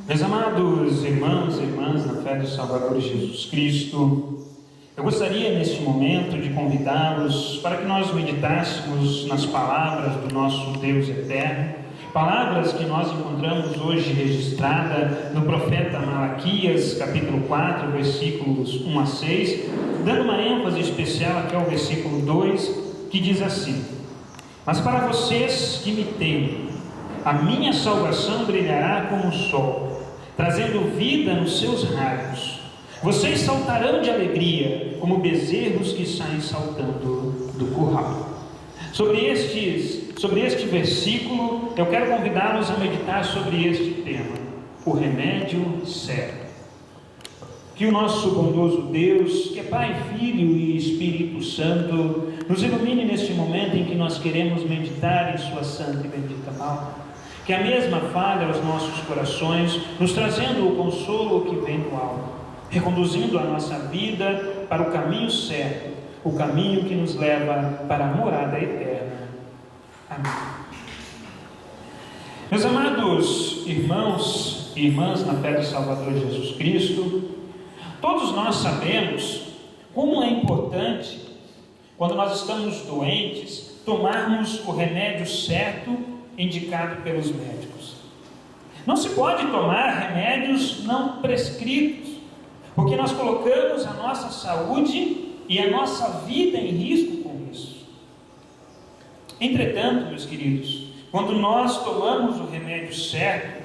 Meus amados irmãos e irmãs na fé do Salvador Jesus Cristo, eu gostaria neste momento de convidá-los para que nós meditássemos nas palavras do nosso Deus eterno, palavras que nós encontramos hoje registrada no profeta Malaquias, capítulo 4, versículos 1 a 6, dando uma ênfase especial aqui ao versículo 2, que diz assim: mas para vocês que me temem, a minha salvação brilhará como o sol, trazendo vida nos seus raios. Vocês saltarão de alegria, como bezerros que saem saltando do curral. Sobre este versículo, eu quero convidá-los a meditar sobre este tema, o remédio certo. Que o nosso bondoso Deus, que é Pai, Filho e Espírito Santo, nos ilumine neste momento em que nós queremos meditar em sua santa e bendita palavra. Que a mesma fale aos nossos corações, nos trazendo o consolo que vem do alto, reconduzindo a nossa vida para o caminho certo, o caminho que nos leva para a morada eterna. Amém. Meus amados irmãos e irmãs na fé do Salvador Jesus Cristo, todos nós sabemos como é importante, quando nós estamos doentes, tomarmos o remédio certo indicado pelos médicos. Não se pode tomar remédios não prescritos, porque nós colocamos a nossa saúde e a nossa vida em risco com isso. Entretanto, meus queridos, quando nós tomamos o remédio certo,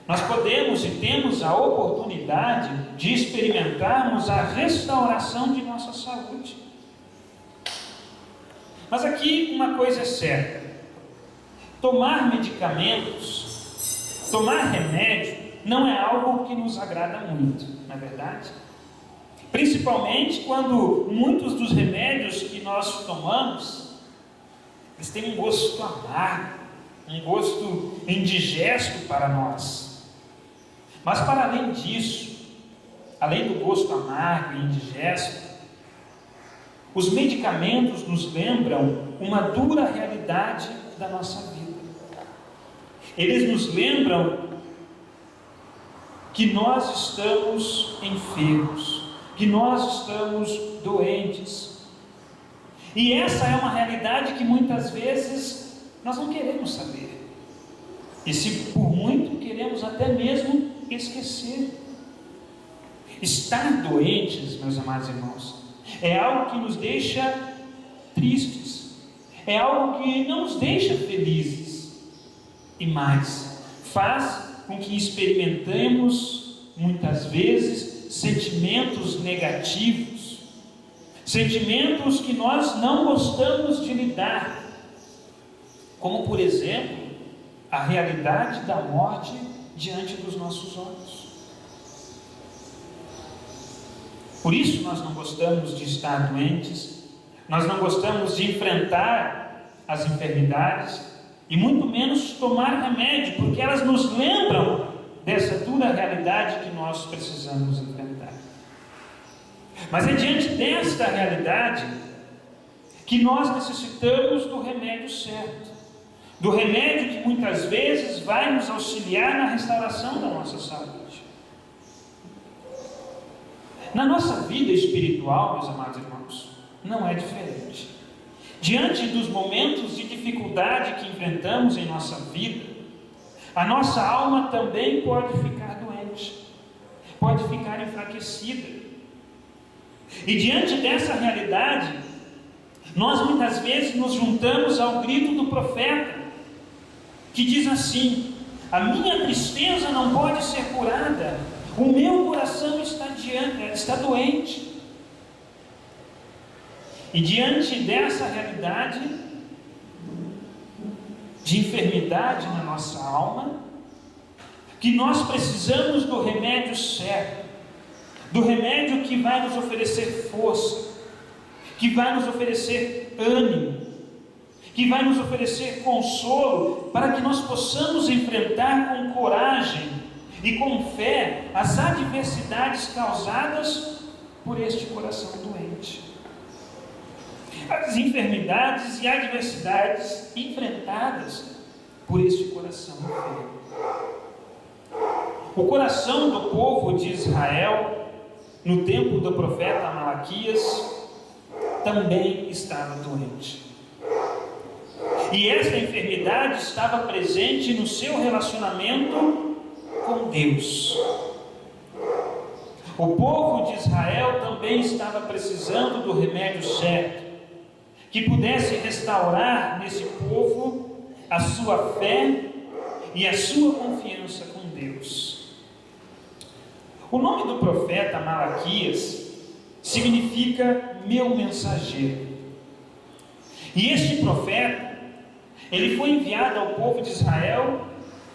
nós podemos e temos a oportunidade de experimentarmos a restauração de nossa saúde. Mas aqui uma coisa é certa: tomar medicamentos, tomar remédio, não é algo que nos agrada muito, não é verdade? Principalmente quando muitos dos remédios que nós tomamos, eles têm um gosto amargo, um gosto indigesto para nós. Mas para além disso, além do gosto amargo e indigesto, os medicamentos nos lembram uma dura realidade da nossa vida. Eles nos lembram que nós estamos enfermos, que nós estamos doentes. E essa é uma realidade que muitas vezes nós não queremos saber. E se por muito queremos até mesmo esquecer. Estar doentes, meus amados irmãos, é algo que nos deixa tristes, é algo que não nos deixa felizes, e mais, faz com que experimentemos muitas vezes sentimentos negativos, sentimentos que nós não gostamos de lidar, como por exemplo a realidade da morte diante dos nossos olhos. Por isso nós não gostamos de estar doentes, nós não gostamos de enfrentar as enfermidades e muito menos tomar remédio, porque elas nos lembram dessa dura realidade que nós precisamos enfrentar. Mas é diante desta realidade que nós necessitamos do remédio certo, do remédio que muitas vezes vai nos auxiliar na restauração da nossa saúde. Na nossa vida espiritual, meus amados irmãos, não é diferente. Diante dos momentos de dificuldade que enfrentamos em nossa vida, a nossa alma também pode ficar doente, pode ficar enfraquecida. E diante dessa realidade, nós muitas vezes nos juntamos ao grito do profeta, que diz assim: a minha tristeza não pode ser curada, o meu coração está doente. E diante dessa realidade de enfermidade na nossa alma, que nós precisamos do remédio certo, do remédio que vai nos oferecer força, que vai nos oferecer ânimo, que vai nos oferecer consolo, para que nós possamos enfrentar com coragem e com fé as adversidades causadas por este coração doente. As enfermidades e adversidades enfrentadas por este coração enfermo. O coração do povo de Israel, no tempo do profeta Malaquias, também estava doente. E essa enfermidade estava presente no seu relacionamento com Deus. O povo de Israel também estava precisando do remédio certo, que pudesse restaurar nesse povo a sua fé e a sua confiança com Deus. O nome do profeta Malaquias significa meu mensageiro. E este profeta, ele foi enviado ao povo de Israel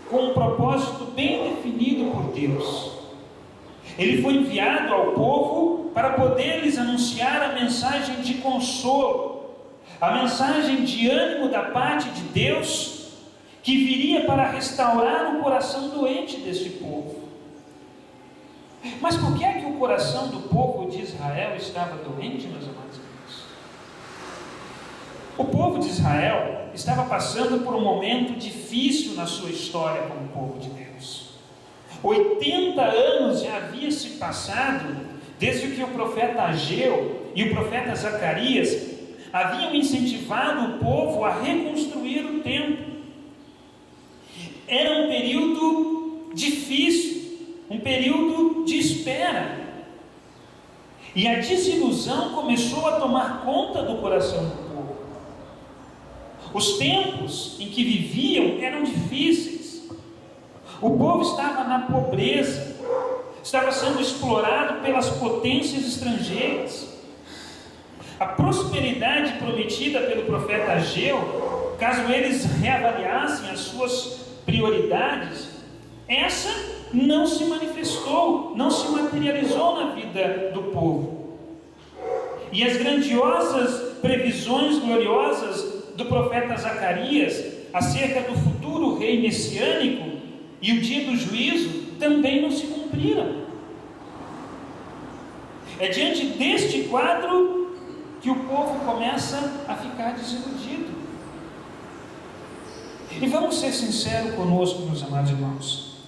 com um propósito bem definido por Deus. Ele foi enviado ao povo para poder lhes anunciar a mensagem de consolo, a mensagem de ânimo da parte de Deus, que viria para restaurar o coração doente deste povo. Mas por que é que o coração do povo de Israel estava doente, meus amados irmãos? O povo de Israel estava passando por um momento difícil na sua história como povo de Deus. 80 anos já havia se passado desde que o profeta Ageu e o profeta Zacarias haviam incentivado o povo a reconstruir o templo. Era um período difícil, um período de espera. E a desilusão começou a tomar conta do coração do povo. Os tempos em que viviam eram difíceis. O povo estava na pobreza, estava sendo explorado pelas potências estrangeiras. A prosperidade prometida pelo profeta Ageu, caso eles reavaliassem as suas prioridades, essa não se manifestou, não se materializou na vida do povo. E as grandiosas previsões gloriosas do profeta Zacarias acerca do futuro rei messiânico e o dia do juízo também não se cumpriram. É diante deste quadro que o povo começa a ficar desiludido. E vamos ser sinceros conosco, meus amados irmãos.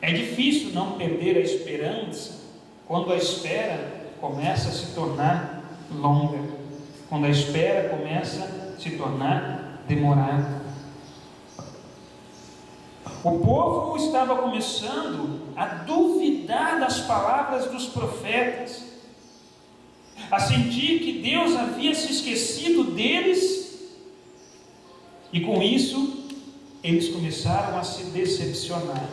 É difícil não perder a esperança quando a espera começa a se tornar longa, quando a espera começa a se tornar demorada. O povo estava começando a duvidar das palavras dos profetas, a sentir que Deus havia se esquecido deles, e com isso eles começaram a se decepcionar.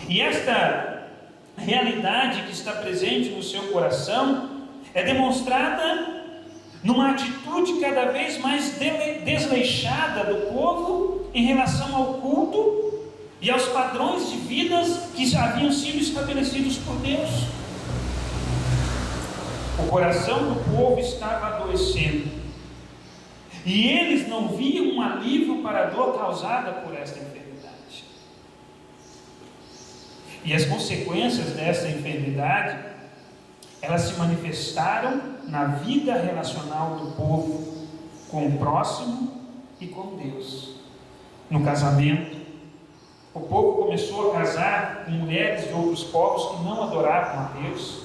E esta realidade que está presente no seu coração é demonstrada numa atitude cada vez mais desleixada do povo em relação ao culto e aos padrões de vidas que haviam sido estabelecidos por Deus. O coração do povo estava adoecendo, e eles não viam um alívio para a dor causada por esta enfermidade. E as consequências dessa enfermidade, elas se manifestaram na vida relacional do povo com o próximo e com Deus. No casamento, o povo começou a casar com mulheres de outros povos que não adoravam a Deus.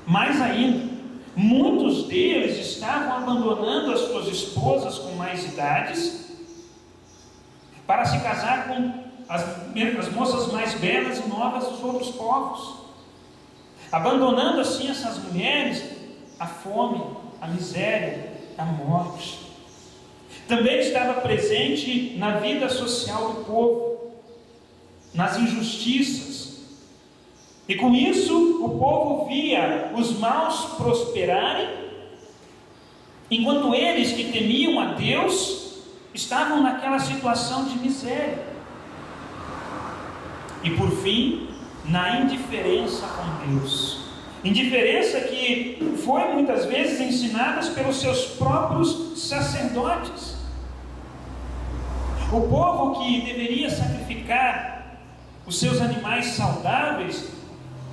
Mais ainda, muitos deles estavam abandonando as suas esposas com mais idades para se casar com as moças mais belas e novas dos outros povos, abandonando assim essas mulheres à fome, à miséria, à morte. Também estava presente na vida social do povo, nas injustiças. E com isso, o povo via os maus prosperarem, enquanto eles que temiam a Deus estavam naquela situação de miséria. E por fim, na indiferença com Deus. Indiferença que foi muitas vezes ensinada pelos seus próprios sacerdotes. O povo que deveria sacrificar os seus animais saudáveis,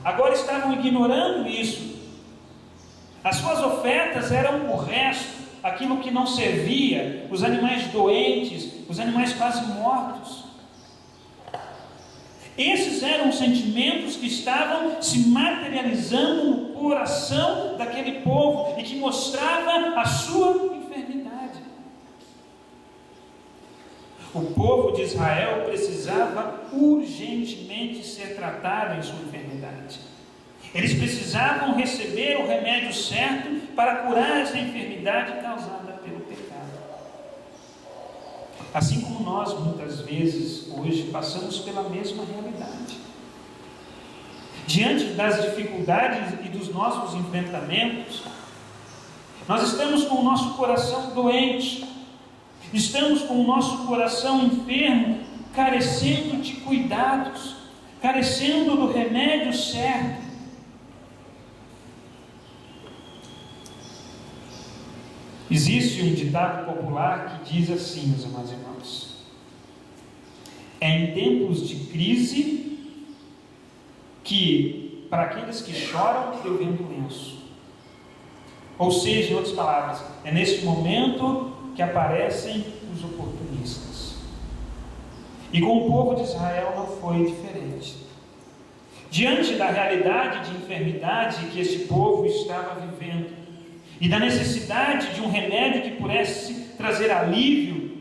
agora estavam ignorando isso. As suas ofertas eram o resto, aquilo que não servia, os animais doentes, os animais quase mortos. Esses eram os sentimentos que estavam se materializando no coração daquele povo e que mostrava a sua enfermidade. O povo de Israel precisava urgentemente ser tratado em sua enfermidade. Eles precisavam receber o remédio certo para curar essa enfermidade causada pelo pecado. Assim como nós muitas vezes hoje passamos pela mesma realidade. Diante das dificuldades e dos nossos enfrentamentos, nós estamos com o nosso coração doente, estamos com o nosso coração enfermo, carecendo de cuidados, carecendo do remédio certo. Existe um ditado popular que diz assim, meus amados irmãos: é em tempos de crise que, para aqueles que choram, eu vendo lenço. Ou seja, em outras palavras, é neste momento que aparecem os oportunistas. E com o povo de Israel não foi diferente. Diante da realidade de enfermidade que este povo estava vivendo, e da necessidade de um remédio que pudesse trazer alívio,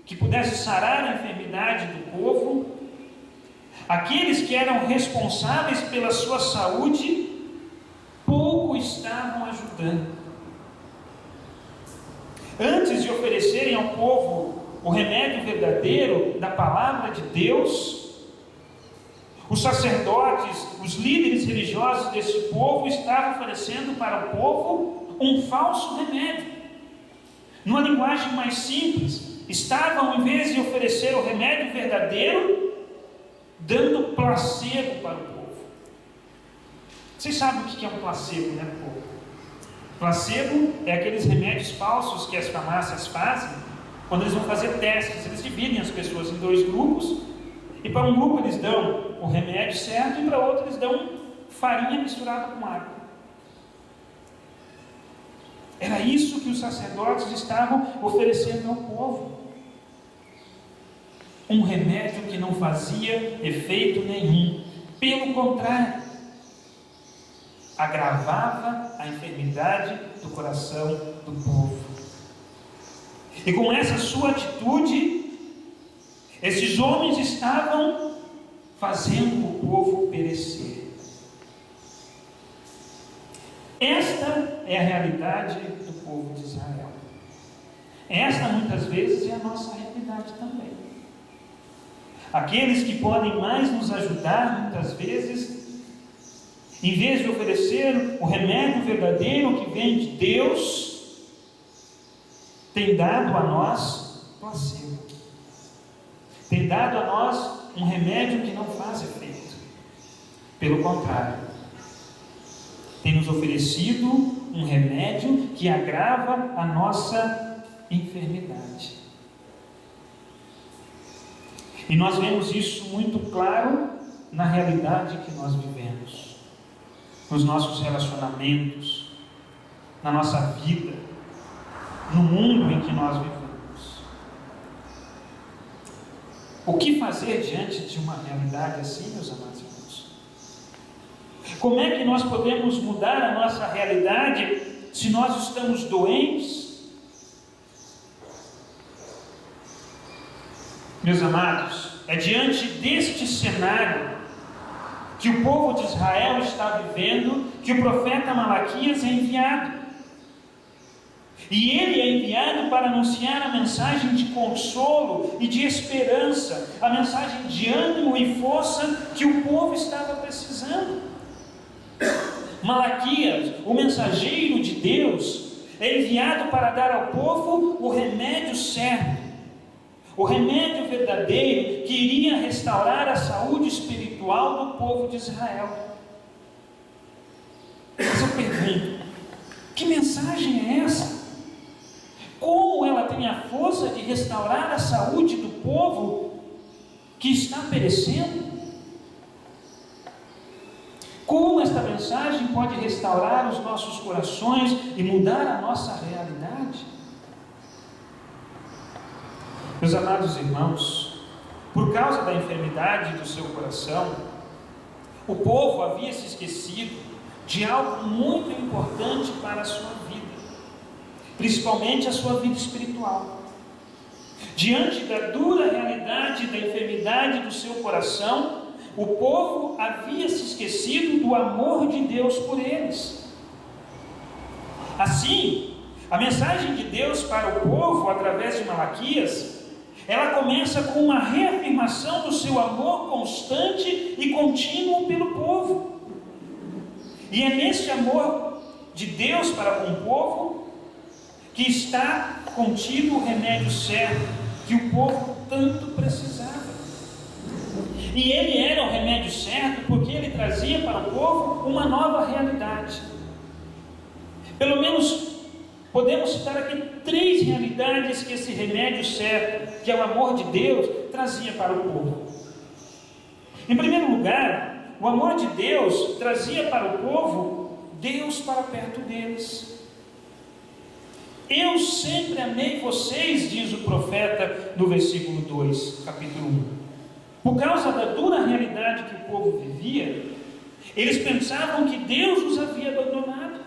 que pudesse sarar a enfermidade do povo, aqueles que eram responsáveis pela sua saúde, pouco estavam ajudando. Antes de oferecerem ao povo o remédio verdadeiro da palavra de Deus, os sacerdotes, os líderes religiosos desse povo estavam oferecendo para o povo um falso remédio. Numa linguagem mais simples, estavam, em vez de oferecer o remédio verdadeiro, dando placebo para o povo. Vocês sabem o que é um placebo, né, povo? Placebo é aqueles remédios falsos que as farmácias fazem quando eles vão fazer testes. Eles dividem as pessoas em dois grupos, e para um grupo eles dão o remédio certo, e para outro eles dão farinha misturada com água. Era isso que os sacerdotes estavam oferecendo ao povo. Um remédio que não fazia efeito nenhum. Pelo contrário, agravava a enfermidade do coração do povo. E com essa sua atitude, esses homens estavam fazendo o povo perecer. Esta é a realidade do povo de Israel. Esta muitas vezes é a nossa realidade também. Aqueles que podem mais nos ajudar muitas vezes, em vez de oferecer o remédio verdadeiro que vem de Deus, tem dado a nós placebo. Tem dado a nós um remédio que não faz efeito. Pelo contrário, tem nos oferecido um remédio que agrava a nossa enfermidade. E nós vemos isso muito claro na realidade que nós vivemos, nos nossos relacionamentos, na nossa vida, no mundo em que nós vivemos. O que fazer diante de uma realidade assim, meus amados irmãos? Como é que nós podemos mudar a nossa realidade se nós estamos doentes? Meus amados, é diante deste cenário que o povo de Israel está vivendo que o profeta Malaquias é enviado. E ele é enviado para anunciar a mensagem de consolo e de esperança, a mensagem de ânimo e força que o povo estava precisando. Malaquias, o mensageiro de Deus, é enviado para dar ao povo o remédio certo, o remédio verdadeiro que iria restaurar a saúde espiritual do povo de Israel. Mas eu pergunto, que mensagem é essa? Como ela tem a força de restaurar a saúde do povo que está perecendo? Como esta mensagem pode restaurar os nossos corações e mudar a nossa realidade? Meus amados irmãos, por causa da enfermidade do seu coração, o povo havia se esquecido de algo muito importante para a sua vida, principalmente a sua vida espiritual. Diante da dura realidade da enfermidade do seu coração, o povo havia se esquecido do amor de Deus por eles. Assim, a mensagem de Deus para o povo, através de Malaquias, ela começa com uma reafirmação do seu amor constante e contínuo pelo povo. E é nesse amor de Deus para com o povo que está contido o remédio certo que o povo tanto precisava. E ele era o remédio certo porque ele trazia para o povo uma nova realidade. Pelo menos podemos citar aqui 3 realidades que esse remédio certo, que é o amor de Deus, trazia para o povo. Em primeiro lugar, o amor de Deus trazia para o povo Deus para perto deles. Eu sempre amei vocês, diz o profeta no versículo 2, capítulo 1. Por causa da dura realidade que o povo vivia, eles pensavam que Deus os havia abandonado.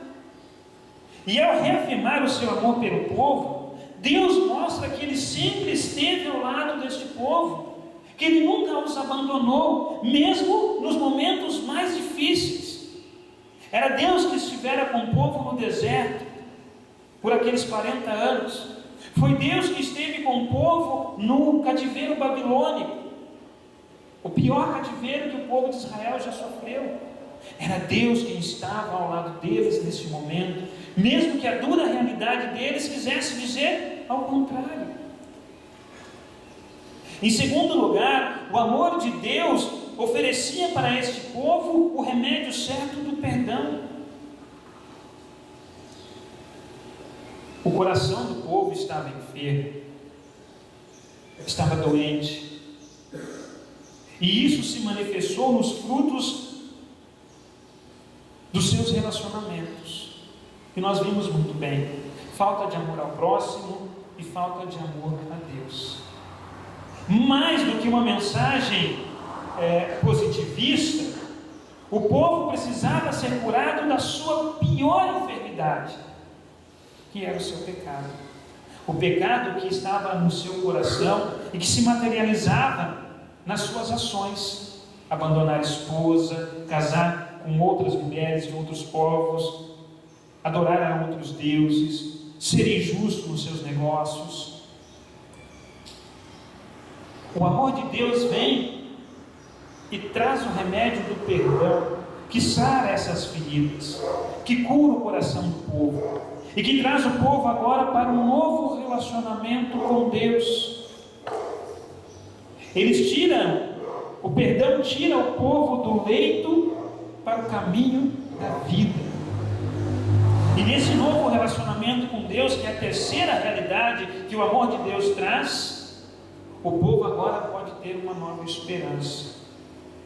E ao reafirmar o seu amor pelo povo, Deus mostra que Ele sempre esteve ao lado deste povo, que Ele nunca os abandonou, mesmo nos momentos mais difíceis. Era Deus que estivera com o povo no deserto, por aqueles 40 anos. Foi Deus que esteve com o povo no cativeiro babilônico, o pior cativeiro que o povo de Israel já sofreu. Era Deus quem estava ao lado deles nesse momento, mesmo que a dura realidade deles quisesse dizer ao contrário. Em segundo lugar, o amor de Deus oferecia para este povo o remédio certo do perdão. O coração do povo estava enfermo, estava doente, e isso se manifestou nos frutos dos seus relacionamentos, que nós vimos muito bem: falta de amor ao próximo e falta de amor a Deus. Mais do que uma mensagem positivista, o povo precisava ser curado da sua pior enfermidade, que era o seu pecado. O pecado que estava no seu coração e que se materializava nas suas ações: abandonar a esposa, casar com outras mulheres de outros povos, adorar a outros deuses, ser injusto nos seus negócios. O amor de Deus vem e traz o remédio do perdão, que sara essas feridas, que cura o coração do povo e que traz o povo agora para um novo relacionamento com Deus. O perdão tira o povo do leito para o caminho da vida. E nesse novo relacionamento com Deus, que é a terceira realidade que o amor de Deus traz, o povo agora pode ter uma nova esperança.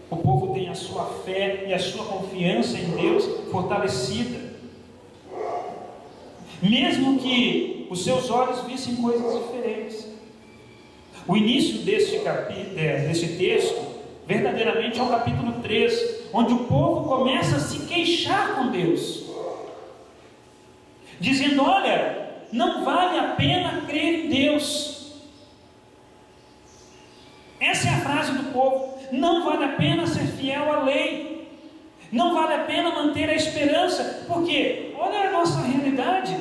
O povo tem a sua fé e a sua confiança em Deus fortalecida, mesmo que os seus olhos vissem coisas diferentes. O início deste texto verdadeiramente é o capítulo 3, onde o povo começa a se queixar com Deus, dizendo: olha, não vale a pena crer em Deus. Essa é a frase do povo: não vale a pena ser fiel à lei, não vale a pena manter a esperança, porque olha a nossa realidade.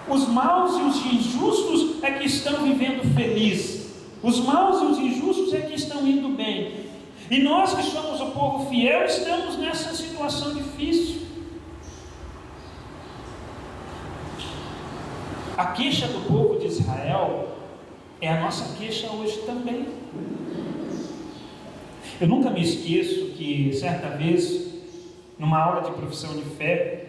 Os maus e os injustos é que estão vivendo felizes, os maus e os injustos é que estão indo bem, e nós que somos o povo fiel estamos nessa situação difícil. A queixa do povo de Israel é a nossa queixa hoje também. Eu nunca me esqueço que certa vez, numa aula de profissão de fé,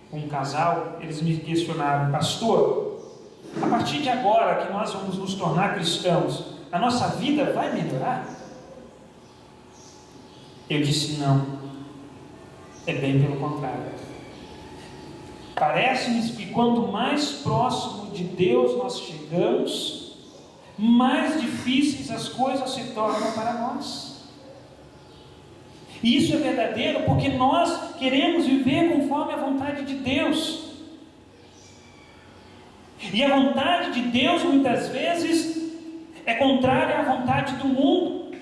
com um casal, eles me questionaram: pastor, a partir de agora que nós vamos nos tornar cristãos, a nossa vida vai melhorar? Eu disse: não, é bem pelo contrário. Parece-nos que quanto mais próximo de Deus nós chegamos, mais difíceis as coisas se tornam para nós. E isso é verdadeiro porque nós queremos viver conforme a vontade de Deus. E a vontade de Deus muitas vezes é contrária à vontade do mundo.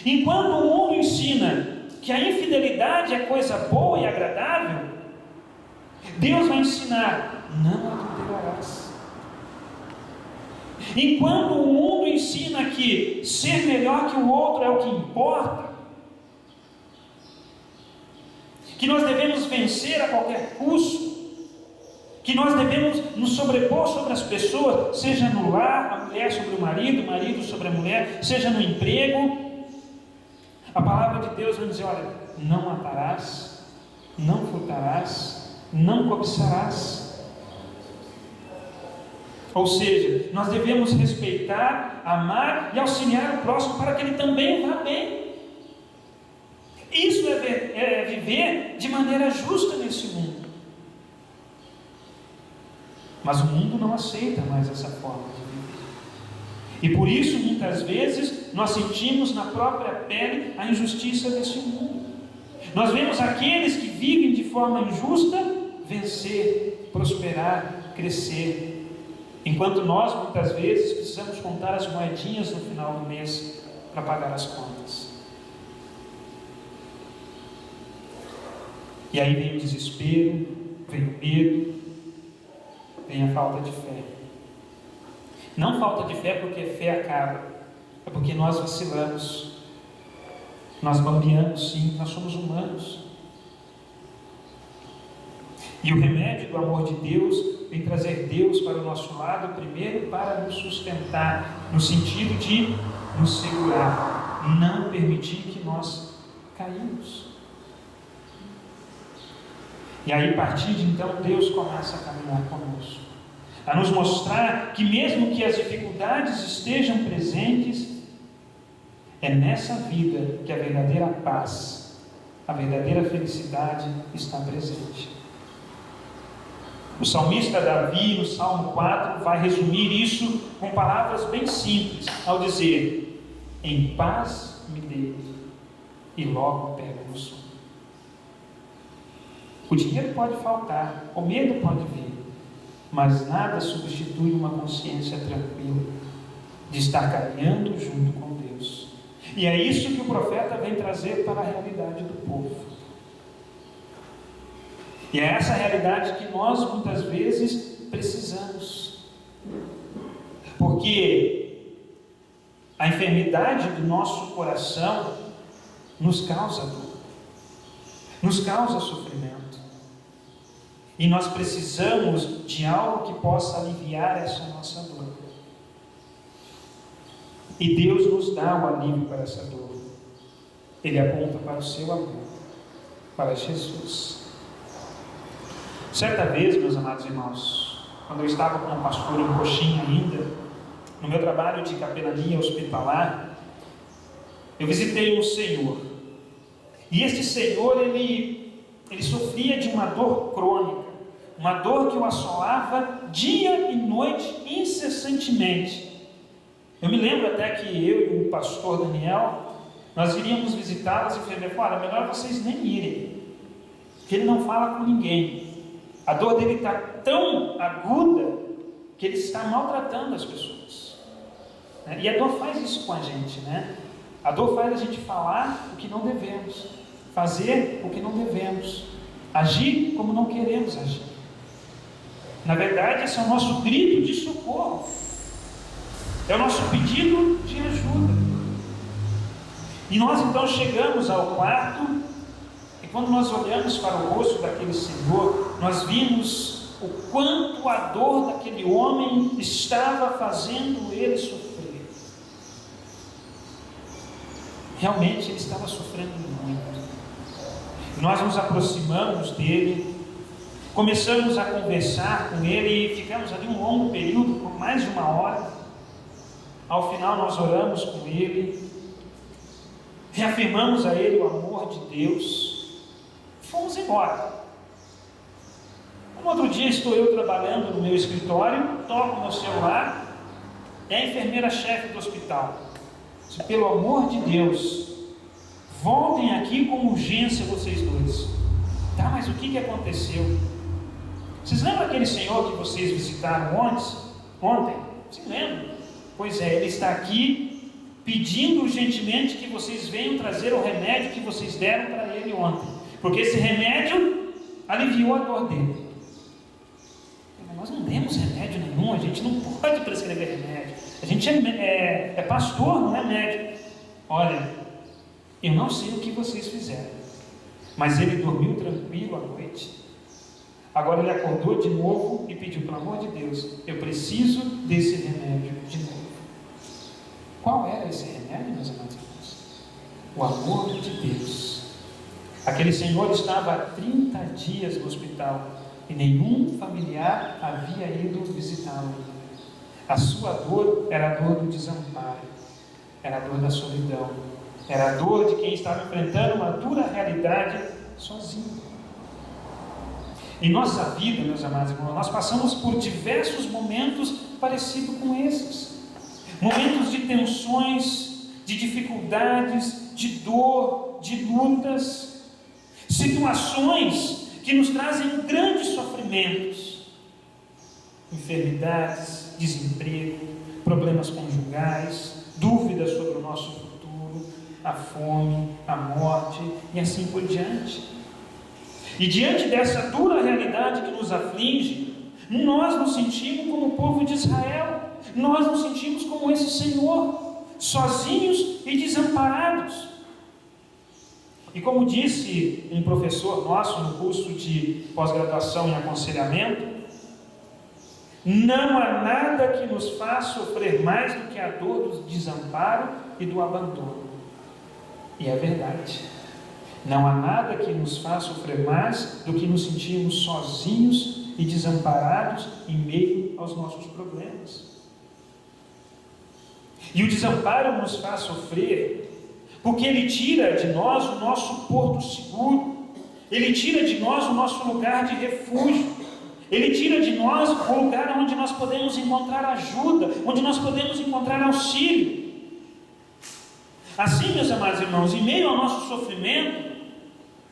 Enquanto o mundo ensina que a infidelidade é coisa boa e agradável, Deus vai ensinar: não adulterarás. Enquanto o mundo ensina que ser melhor que o outro é o que importa, que nós devemos vencer a qualquer custo, que nós devemos nos sobrepor sobre as pessoas, seja no lar, a mulher sobre o marido sobre a mulher, seja no emprego, a palavra de Deus vai dizer: olha, não matarás, não furtarás, não cobiçarás. Ou seja, nós devemos respeitar, amar e auxiliar o próximo para que ele também vá bem. Isso é viver de maneira justa nesse mundo. Mas o mundo não aceita mais essa forma de viver. E por isso, muitas vezes, nós sentimos na própria pele a injustiça desse mundo. Nós vemos aqueles que vivem de forma injusta vencer, prosperar, crescer, enquanto nós, muitas vezes, precisamos contar as moedinhas no final do mês para pagar as contas. E aí vem o desespero, vem o medo, vem a falta de fé. Não falta de fé porque a fé acaba, é porque nós vacilamos, nós bambeamos, sim, nós somos humanos. E o remédio do amor de Deus vem trazer Deus para o nosso lado, primeiro para nos sustentar, no sentido de nos segurar, não permitir que nós caímos. E aí, a partir de então, Deus começa a caminhar conosco, a nos mostrar que mesmo que as dificuldades estejam presentes, é nessa vida que a verdadeira paz, a verdadeira felicidade está presente. O salmista Davi, no Salmo 4, vai resumir isso com palavras bem simples, ao dizer: em paz me deito e logo pego no sono. O dinheiro pode faltar, o medo pode vir, mas nada substitui uma consciência tranquila de estar caminhando junto com Deus. E é isso que o profeta vem trazer para a realidade do povo. E é essa realidade que nós muitas vezes precisamos, porque a enfermidade do nosso coração nos causa dor, nos causa sofrimento. E nós precisamos de algo que possa aliviar essa nossa dor. E Deus nos dá o alívio para essa dor. Ele aponta para o seu amor, para Jesus. Certa vez, meus amados irmãos, quando eu estava com o pastor em Coxinha ainda, no meu trabalho de capelania hospitalar, eu visitei um senhor. E este senhor, ele sofria de uma dor crônica, uma dor que o assolava dia e noite, incessantemente. Eu me lembro até que eu e o pastor Daniel, nós iríamos visitá-lo, e ele falou: olha, melhor vocês nem irem, porque ele não fala com ninguém. A dor dele está tão aguda que ele está maltratando as pessoas. E a dor faz isso com a gente, né? A dor faz a gente falar o que não devemos, fazer o que não devemos, agir como não queremos agir. Na verdade, esse é o nosso grito de socorro, é o nosso pedido de ajuda. E nós então chegamos ao quarto, e quando nós olhamos para o rosto daquele senhor, nós vimos o quanto a dor daquele homem estava fazendo ele sofrer. Realmente ele estava sofrendo muito. Nós nos aproximamos dele, começamos a conversar com ele e ficamos ali um longo período, por mais de 1 hora. Ao final nós oramos com ele, reafirmamos a ele o amor de Deus, e fomos embora. Um outro dia estou eu trabalhando no meu escritório, toco meu celular, é a enfermeira-chefe do hospital. Disse: pelo amor de Deus, voltem aqui com urgência vocês dois. Tá, mas o que aconteceu? Vocês lembram aquele senhor que vocês visitaram ontem? Vocês lembram? Pois é, ele está aqui pedindo urgentemente que vocês venham trazer o remédio que vocês deram para ele ontem, porque esse remédio aliviou a dor dele. Nós não demos remédio nenhum, a gente não pode prescrever remédio. A gente é pastor, não é médico. Olha, eu não sei o que vocês fizeram, mas ele dormiu tranquilo à noite. Agora ele acordou de novo e pediu: pelo amor de Deus, eu preciso desse remédio de novo. Qual era esse remédio, meus amados irmãos? O amor de Deus. Aquele senhor estava há 30 dias no hospital e nenhum familiar havia ido visitá-lo. A sua dor era a dor do desamparo, era a dor da solidão, era a dor de quem estava enfrentando uma dura realidade sozinho. Em nossa vida, meus amados irmãos, nós passamos por diversos momentos parecidos com esses. Momentos de tensões, de dificuldades, de dor, de lutas, situações que nos trazem grandes sofrimentos, enfermidades, desemprego, problemas conjugais, dúvidas sobre o nosso futuro, a fome, a morte e assim por diante. E diante dessa dura realidade que nos aflige, nós nos sentimos como o povo de Israel, nós nos sentimos como esse Senhor, sozinhos e desamparados. E como disse um professor nosso no curso de pós-graduação em aconselhamento, não há nada que nos faça sofrer mais do que a dor do desamparo e do abandono. E é verdade. Não há nada que nos faça sofrer mais do que nos sentirmos sozinhos e desamparados em meio aos nossos problemas. E o desamparo nos faz sofrer porque ele tira de nós o nosso porto seguro, ele tira de nós o nosso lugar de refúgio, ele tira de nós o lugar onde nós podemos encontrar ajuda, onde nós podemos encontrar auxílio. Assim, meus amados irmãos, em meio ao nosso sofrimento,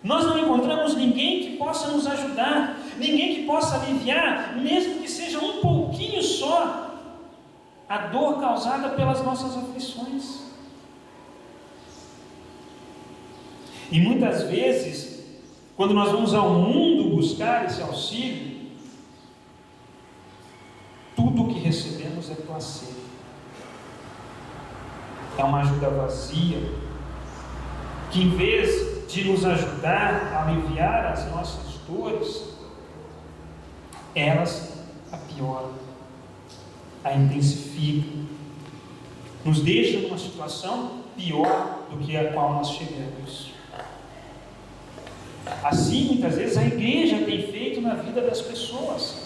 nós não encontramos ninguém que possa nos ajudar, ninguém que possa aliviar, mesmo que seja um pouquinho só, a dor causada pelas nossas aflições. E muitas vezes, quando nós vamos ao mundo buscar esse auxílio, tudo o que recebemos é placebo. É uma ajuda vazia, que em vez de nos ajudar a aliviar as nossas dores, elas a pioram, a intensificam, nos deixam numa situação pior do que a qual nós chegamos. Assim, muitas vezes, a igreja tem feito na vida das pessoas.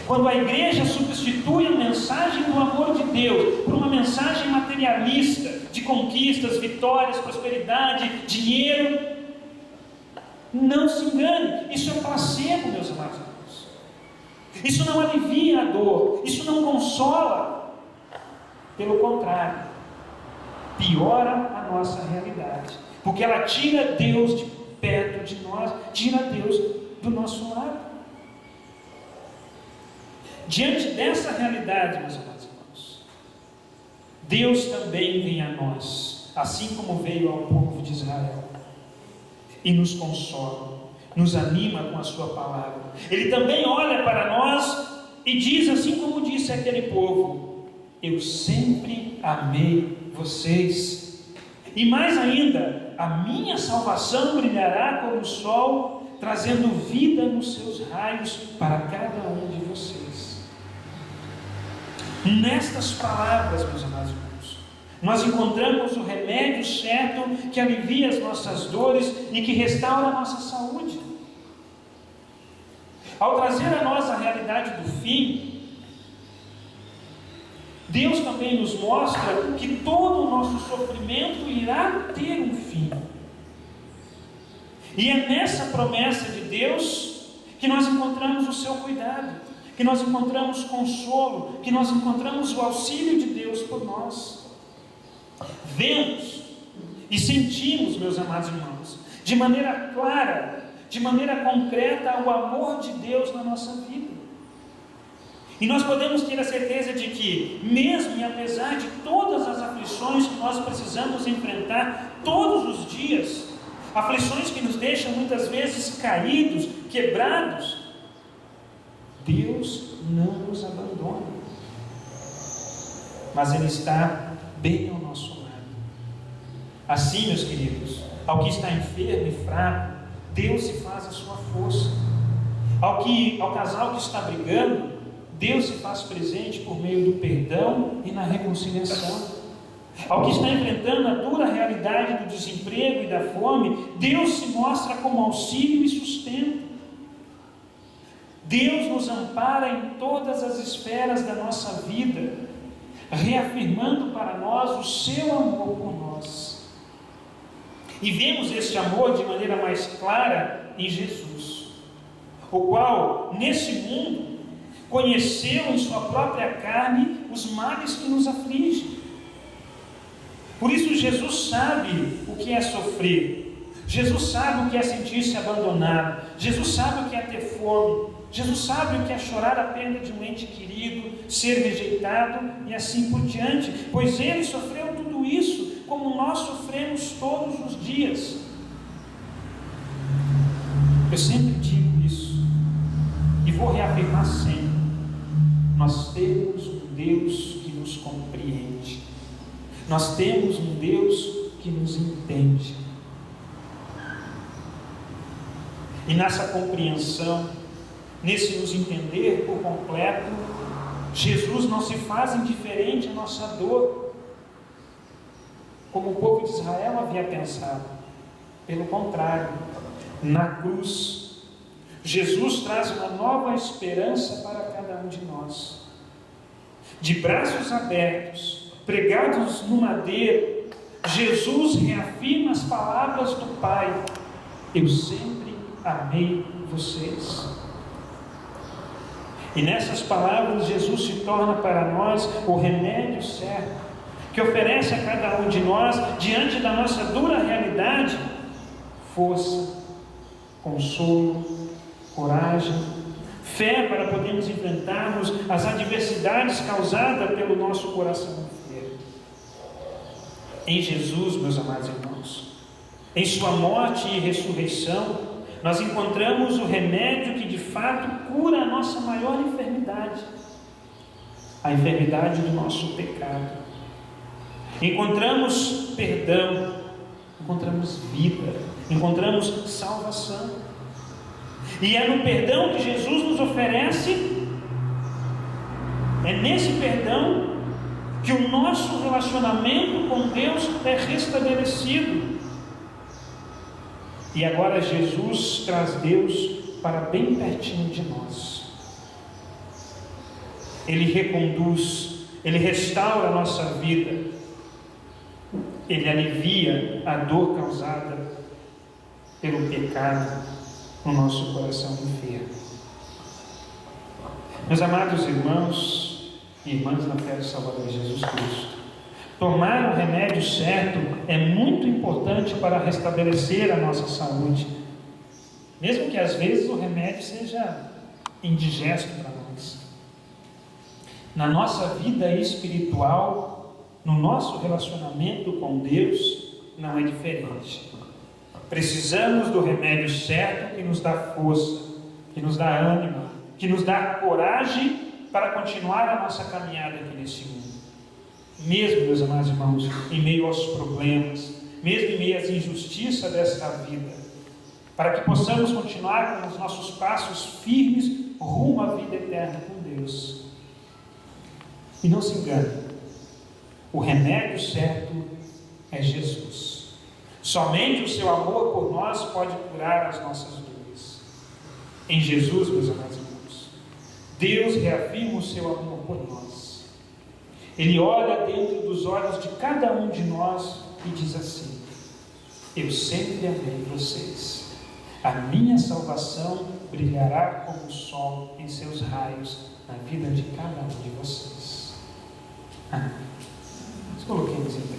Quando a igreja substitui a mensagem do amor de Deus por uma mensagem materialista, de conquistas, vitórias, prosperidade, dinheiro, não se engane, isso é placebo, meus amados irmãos. Isso não alivia a dor, isso não consola. Pelo contrário, piora a nossa realidade, porque ela tira Deus de perto de nós, tira Deus do nosso lado. Diante dessa realidade, meus amados irmãos, Deus também vem a nós, assim como veio ao povo de Israel, e nos consola, nos anima com a sua palavra. Ele também olha para nós e diz, assim como disse aquele povo: eu sempre amei vocês, e mais ainda, a minha salvação brilhará como o sol, trazendo vida nos seus raios para cada um de vocês. Nestas palavras, meus amados irmãos, nós encontramos o remédio certo que alivia as nossas dores e que restaura a nossa saúde. Ao trazer a nós a realidade do fim, Deus também nos mostra que todo o nosso sofrimento irá ter um fim. E é nessa promessa de Deus que nós encontramos o seu cuidado, que nós encontramos consolo, que nós encontramos o auxílio de Deus por nós. Vemos e sentimos, meus amados irmãos, de maneira clara, de maneira concreta, o amor de Deus na nossa vida. E nós podemos ter a certeza de que, mesmo e apesar de todas as aflições que nós precisamos enfrentar todos os dias, aflições que nos deixam muitas vezes caídos, quebrados, Deus não nos abandona, mas Ele está bem ao nosso lado. Assim, meus queridos, ao que está enfermo e fraco, Deus se faz a sua força. Ao casal que está brigando, Deus se faz presente por meio do perdão e na reconciliação. Ao que está enfrentando a dura realidade do desemprego e da fome, Deus se mostra como auxílio e sustento. Deus nos ampara em todas as esferas da nossa vida, reafirmando para nós o seu amor por nós. E vemos este amor de maneira mais clara em Jesus, o qual, nesse mundo, conheceu em sua própria carne os males que nos afligem. Por isso Jesus sabe o que é sofrer, Jesus sabe o que é sentir-se abandonado, Jesus sabe o que é ter fome, Jesus sabe o que é chorar a perda de um ente querido, ser rejeitado e assim por diante, pois Ele sofreu tudo isso como nós sofremos todos os dias. Eu sempre digo isso e vou reafirmar sempre: nós temos um Deus que nos compreende, nós temos um Deus que nos entende. E nessa compreensão, nesse nos entender por completo, Jesus não se faz indiferente à nossa dor, como o povo de Israel havia pensado. Pelo contrário, na cruz, Jesus traz uma nova esperança para cada um de nós. De braços abertos, pregados no madeiro, Jesus reafirma as palavras do Pai: eu sempre amei vocês. E nessas palavras Jesus se torna para nós o remédio certo, que oferece a cada um de nós, diante da nossa dura realidade, força, consolo, coragem, fé para podermos enfrentarmos as adversidades causadas pelo nosso coração enfermo. Em Jesus, meus amados irmãos, em sua morte e ressurreição, nós encontramos o remédio que de fato cura a nossa maior enfermidade, a enfermidade do nosso pecado. Encontramos perdão, encontramos vida, encontramos salvação. E é no perdão que Jesus nos oferece, é nesse perdão que o nosso relacionamento com Deus é restabelecido. E agora Jesus traz Deus para bem pertinho de nós. Ele reconduz, Ele restaura a nossa vida, Ele alivia a dor causada pelo pecado no nosso coração enfermo. Meus amados irmãos e irmãs na fé do Salvador Jesus Cristo, tomar o remédio certo é muito importante para restabelecer a nossa saúde, mesmo que às vezes o remédio seja indigesto para nós. Na nossa vida espiritual, no nosso relacionamento com Deus, não é diferente. Precisamos do remédio certo que nos dá força, que nos dá ânimo, que nos dá coragem para continuar a nossa caminhada aqui nesse mundo. Mesmo, meus amados irmãos, em meio aos problemas, mesmo em meio às injustiças desta vida, para que possamos continuar com os nossos passos firmes rumo à vida eterna com Deus. E não se engane, o remédio certo é Jesus. Somente o seu amor por nós pode curar as nossas dores. Em Jesus, meus amados irmãos, Deus reafirma o seu amor por nós. Ele olha dentro dos olhos de cada um de nós e diz assim: eu sempre amei vocês. A minha salvação brilhará como o sol em seus raios na vida de cada um de vocês. Nos coloquemos em pé.